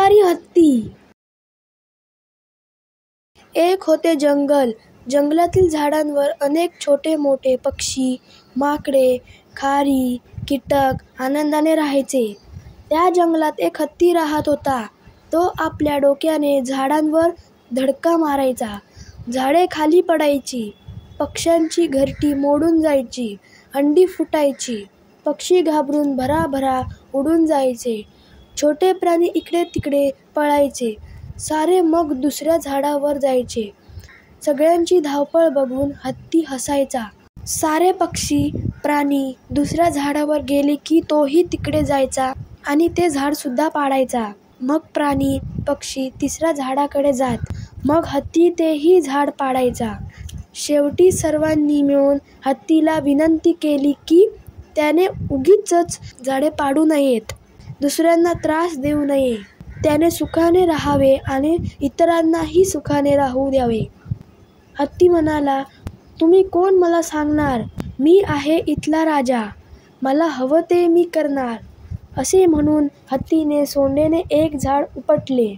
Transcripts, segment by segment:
शिकारी हत्ती. एक होते जंगल. जंगलातील झाडांवर अनेक छोटे मोठे पक्षी, माकडे, खारी, कीटक आनंदाने राहायचे. त्या जंगलात एक हत्ती राहत होता. तो आपल्या डोक्याने झाडांवर धडका मारायचा. झाडे खाली पडायची, पक्ष्यांची घरटी मोडून जायची, अंडी फुटायची, पक्षी घाबरून भराभरा उडून जायचे, छोटे प्राणी इकडे तिकडे पळायचे. सारे मग दुसऱ्या झाडावर जायचे. सगळ्यांची धावपळ बघून हत्ती हसायचा. सारे पक्षी प्राणी दुसऱ्या झाडावर गेले की तोही तिकडे जायचा आणि ते झाड सुद्धा पाडायचा. मग प्राणी पक्षी तिसऱ्या झाडाकडे जात. मग हत्ती तेही झाड पाडायचा. शेवटी सर्वांनी मिळून हत्तीला विनंती केली की त्याने उगीचच झाडे पाडू नयेत, दुसऱ्यांना त्रास देऊ नये. त्याने सुखाने राहावे आणि इतरांनाही सुखाने राहू द्यावे. हत्ती म्हणाला, तुम्ही कोण मला सांगणार? मी आहे इथला राजा. मला हवं ते मी करणार. असे म्हणून हत्तीने सोंडेने एक झाड उपटले.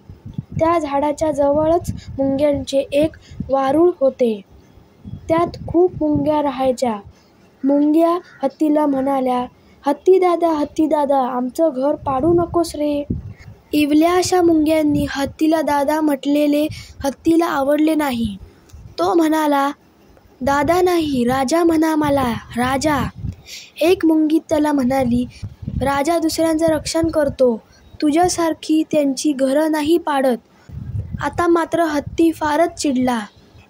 त्या झाडाच्या जवळच मुंग्यांचे एक वारूळ होते. त्यात खूप मुंग्या राहायच्या. मुंग्या हत्तीला म्हणाल्या, हत्ती दादा, आमचं घर पाडू नकोस रे. इवल्या अशा मुंग्यांनी हत्तीला दादा म्हटलेले हत्तीला आवडले नाही. तो म्हणाला, दादा नाही, राजा म्हणा मला, राजा. एक मुंगी त्याला म्हणाली, राजा दुसऱ्यांचं रक्षण करतो, तुझ्यासारखी त्यांची घरं नाही पाडत. आता मात्र हत्ती फारच चिडला.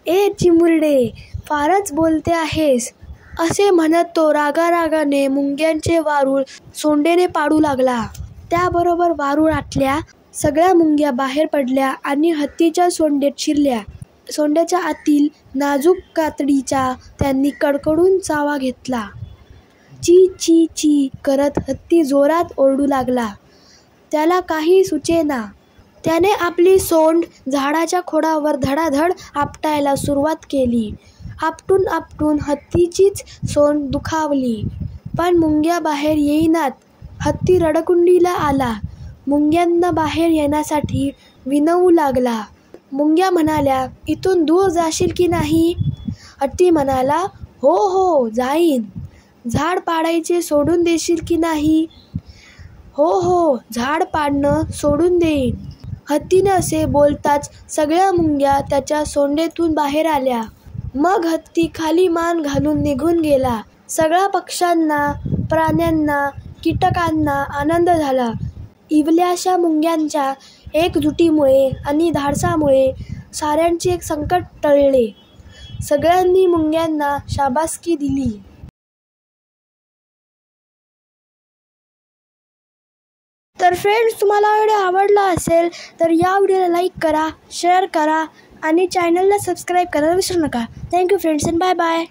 ए चिमुरडे, फारच बोलते आहेस, असे म्हणत तो रागारागाने मुंग्यांचे वारूळ सोंडेने पाडू लागला. त्याबरोबर वारूळ आटल्या. सगळ्या मुंग्या बाहेर पडल्या आणि हत्तीच्या सोंडेत शिरल्या. सोंड्याच्या आतील नाजूक कातडीचा त्यांनी कडकडून चावा घेतला. ची ची ची करत हत्ती जोरात ओरडू लागला. त्याला काही सुचेना. त्याने आपली सोंड झाडाच्या खोडावर धडाधड आपटायला सुरुवात केली. आपटून आपटून हत्तीचीच सोंड दुखावली, पण मुंग्या बाहेर येईनात. हत्ती रडकुंडीला आला. मुंग्यांना बाहेर येण्यासाठी विनवू लागला. मुंग्या म्हणाल्या, इथून दूर जाशील की नाही? हत्ती म्हणाला, हो हो जाईन. झाड पाडायचे सोडून देशील की नाही? हो हो, झाड पाडणं सोडून देईन. हत्तीने असे बोलताच सगळ्या मुंग्या त्याच्या सोंडेतून बाहेर आल्या. मग हत्ती खाली मान घालून निघून गेला. सगळ्या पक्ष्यांना, प्राण्यांना, कीटकांना आनंद झाला. इवल्याशा मुंग्यांच्या एकजुटीमुळे आणि धाडसामुळे साऱ्यांचे संकट टळले. सगळ्यांनी मुंग्यांना शाबासकी दिली. तर फ्रेंड्स, तुम्हाला व्हिडिओ आवडला असेल तर या व्हिडिओला लाईक करा, शेअर करा आणि चॅनलला सबस्क्राईब करायला विसरू नका. Thank you friends and bye bye.